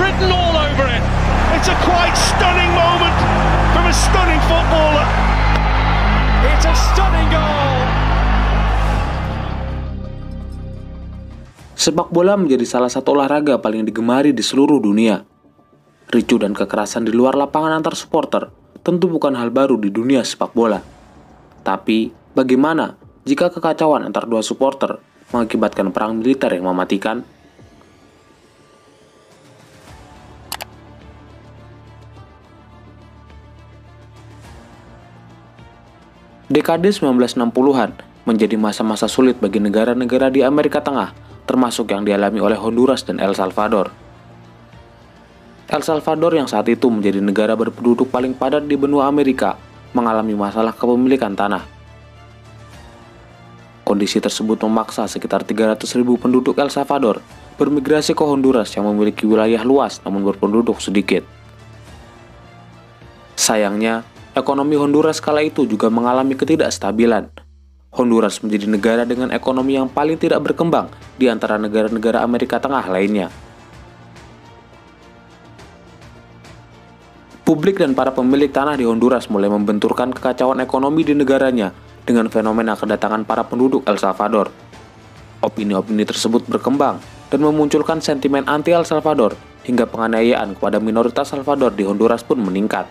written all over it. It's a quite stunning moment from a stunning footballer. It's a stunning goal. Sepak bola menjadi salah satu olahraga paling digemari di seluruh dunia. Ricuh dan kekerasan di luar lapangan antar supporter tentu bukan hal baru di dunia sepak bola. Tapi, bagaimana jika kekacauan antar dua supporter mengakibatkan perang militer yang mematikan? Dekade 1960-an menjadi masa-masa sulit bagi negara-negara di Amerika Tengah, termasuk yang dialami oleh Honduras dan El Salvador. El Salvador yang saat itu menjadi negara berpenduduk paling padat di benua Amerika, mengalami masalah kepemilikan tanah. Kondisi tersebut memaksa sekitar 300.000 penduduk El Salvador bermigrasi ke Honduras yang memiliki wilayah luas namun berpenduduk sedikit. Sayangnya, ekonomi Honduras kala itu juga mengalami ketidakstabilan. Honduras menjadi negara dengan ekonomi yang paling tidak berkembang di antara negara-negara Amerika Tengah lainnya. Publik dan para pemilik tanah di Honduras mulai membenturkan kekacauan ekonomi di negaranya dengan fenomena kedatangan para penduduk El Salvador. Opini-opini tersebut berkembang dan memunculkan sentimen anti El Salvador hingga penganiayaan kepada minoritas Salvador di Honduras pun meningkat.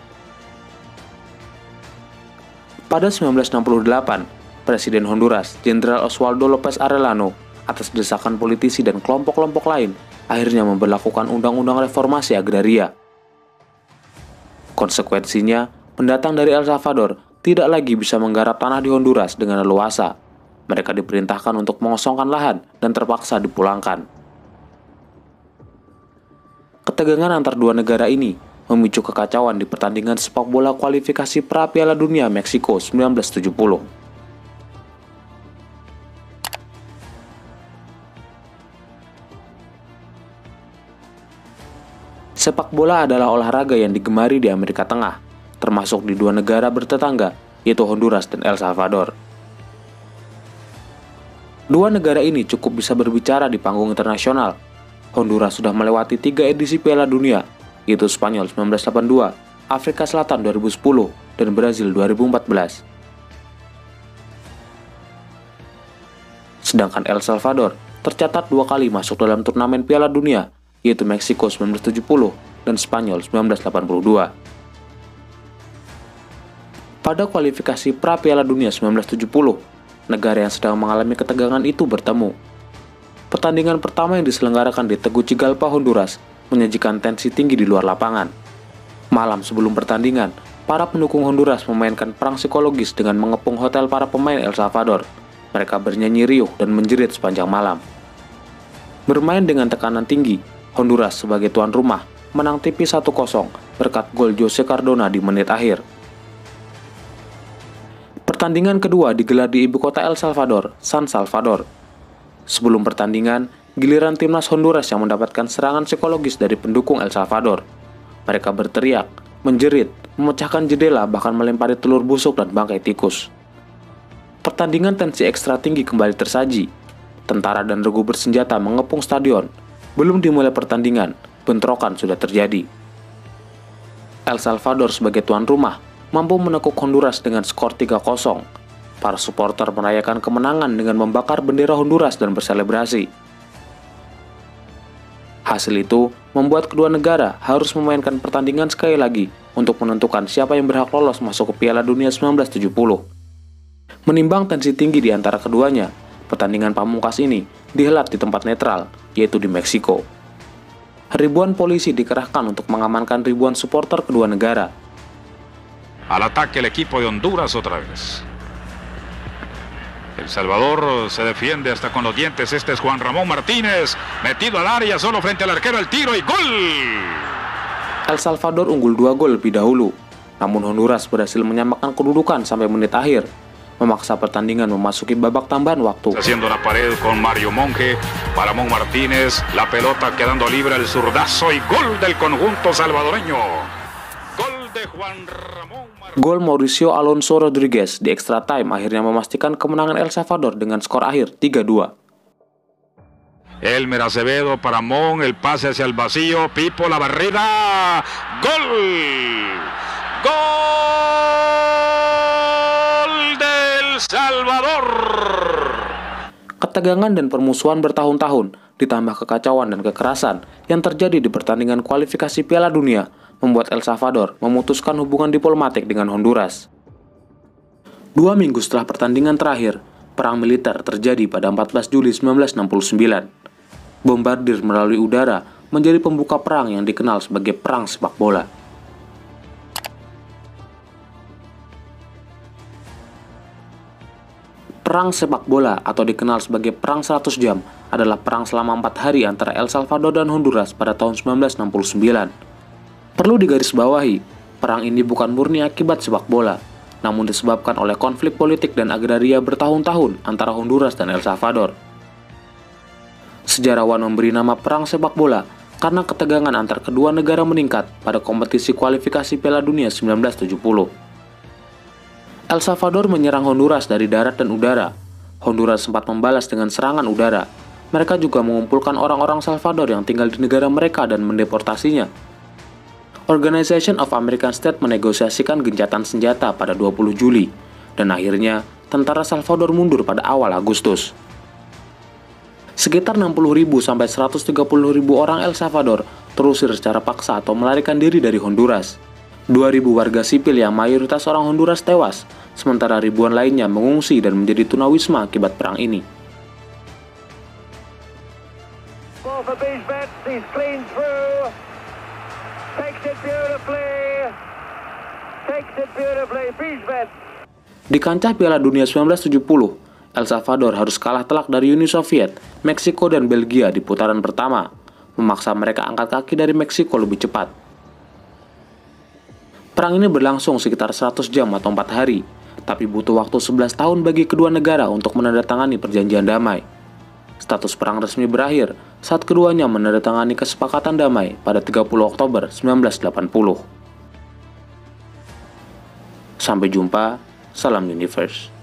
Pada 1968, Presiden Honduras, Jenderal Oswaldo López Arellano, atas desakan politisi dan kelompok-kelompok lain, akhirnya memberlakukan Undang-Undang Reformasi Agraria. Konsekuensinya, pendatang dari El Salvador tidak lagi bisa menggarap tanah di Honduras dengan leluasa. Mereka diperintahkan untuk mengosongkan lahan dan terpaksa dipulangkan. Ketegangan antar dua negara ini memicu kekacauan di pertandingan sepak bola kualifikasi pra Piala Dunia Meksiko 1970. Sepak bola adalah olahraga yang digemari di Amerika Tengah, termasuk di dua negara bertetangga, yaitu Honduras dan El Salvador. Dua negara ini cukup bisa berbicara di panggung internasional. Honduras sudah melewati 3 edisi Piala Dunia, yaitu Spanyol 1982, Afrika Selatan 2010, dan Brazil 2014. Sedangkan El Salvador tercatat 2 kali masuk dalam turnamen Piala Dunia, yaitu Meksiko 1970 dan Spanyol 1982. Pada kualifikasi pra Piala Dunia 1970, negara yang sedang mengalami ketegangan itu bertemu. Pertandingan pertama yang diselenggarakan di Tegucigalpa, Honduras, menyajikan tensi tinggi di luar lapangan. Malam sebelum pertandingan, para pendukung Honduras memainkan perang psikologis dengan mengepung hotel para pemain El Salvador. Mereka bernyanyi riuh dan menjerit sepanjang malam. Bermain dengan tekanan tinggi, Honduras sebagai tuan rumah menang tipis 1-0 berkat gol Jose Cardona di menit akhir. Pertandingan kedua digelar di ibu kota El Salvador, San Salvador. Sebelum pertandingan, giliran timnas Honduras yang mendapatkan serangan psikologis dari pendukung El Salvador. Mereka berteriak, menjerit, memecahkan jendela, bahkan melempari telur busuk dan bangkai tikus. Pertandingan tensi ekstra tinggi kembali tersaji. Tentara dan regu bersenjata mengepung stadion. Belum dimulai pertandingan, bentrokan sudah terjadi. El Salvador sebagai tuan rumah mampu menekuk Honduras dengan skor 3-0. Para supporter merayakan kemenangan dengan membakar bendera Honduras dan berselebrasi. Hasil itu membuat kedua negara harus memainkan pertandingan sekali lagi untuk menentukan siapa yang berhak lolos masuk ke Piala Dunia 1970. Menimbang tensi tinggi di antara keduanya, pertandingan pamungkas ini dihelat di tempat netral, yaitu di Meksiko. Ribuan polisi dikerahkan untuk mengamankan ribuan supporter kedua negara. Al ataque el equipo de Honduras otra vez. El Salvador se defiende hasta con los dientes. Este es Juan Ramón Martínez, metido al área, solo frente al arquero, el tiro y gol. El Salvador unggul 2 gol lebih dahulu, namun Honduras berhasil menyamakan kedudukan sampai menit akhir, memaksa pertandingan memasuki babak tambahan waktu. Haciendo la pared con Mario Monge, para Mon Martínez, la pelota quedando libre, el zurdazo y gol del conjunto salvadoreño. Gol de Juan Ramón. Gol Mauricio Alonso Rodriguez di extra time akhirnya memastikan kemenangan El Salvador dengan skor akhir 3-2. Elmer Acevedo para Mon, el pase hacia el vacío, Pipo la barrida, gol, gol del Salvador. Ketegangan dan permusuhan bertahun-tahun, ditambah kekacauan dan kekerasan yang terjadi di pertandingan kualifikasi Piala Dunia, membuat El Salvador memutuskan hubungan diplomatik dengan Honduras. 2 minggu setelah pertandingan terakhir, perang militer terjadi pada 14 Juli 1969. Bombardir melalui udara menjadi pembuka perang yang dikenal sebagai Perang Sepak Bola. Perang sepak bola atau dikenal sebagai Perang 100 Jam adalah perang selama 4 hari antara El Salvador dan Honduras pada tahun 1969. Perlu digarisbawahi, perang ini bukan murni akibat sepak bola, namun disebabkan oleh konflik politik dan agraria bertahun-tahun antara Honduras dan El Salvador. Sejarawan memberi nama Perang Sepak Bola karena ketegangan antar kedua negara meningkat pada kompetisi kualifikasi Piala Dunia 1970. El Salvador menyerang Honduras dari darat dan udara. Honduras sempat membalas dengan serangan udara. Mereka juga mengumpulkan orang-orang Salvador yang tinggal di negara mereka dan mendeportasinya. Organization of American States menegosiasikan gencatan senjata pada 20 Juli, dan akhirnya tentara Salvador mundur pada awal Agustus. Sekitar 60.000 sampai 130.000 orang El Salvador terusir secara paksa atau melarikan diri dari Honduras. 2.000 warga sipil yang mayoritas orang Honduras tewas, sementara ribuan lainnya mengungsi dan menjadi tunawisma akibat perang ini. Di kancah Piala Dunia 1970, El Salvador harus kalah telak dari Uni Soviet, Meksiko, dan Belgia di putaran pertama, memaksa mereka angkat kaki dari Meksiko lebih cepat. Perang ini berlangsung sekitar 100 jam atau 4 hari, tapi butuh waktu 11 tahun bagi kedua negara untuk menandatangani perjanjian damai. Status perang resmi berakhir saat keduanya menandatangani kesepakatan damai pada 30 Oktober 1980. Sampai jumpa, salam Universe.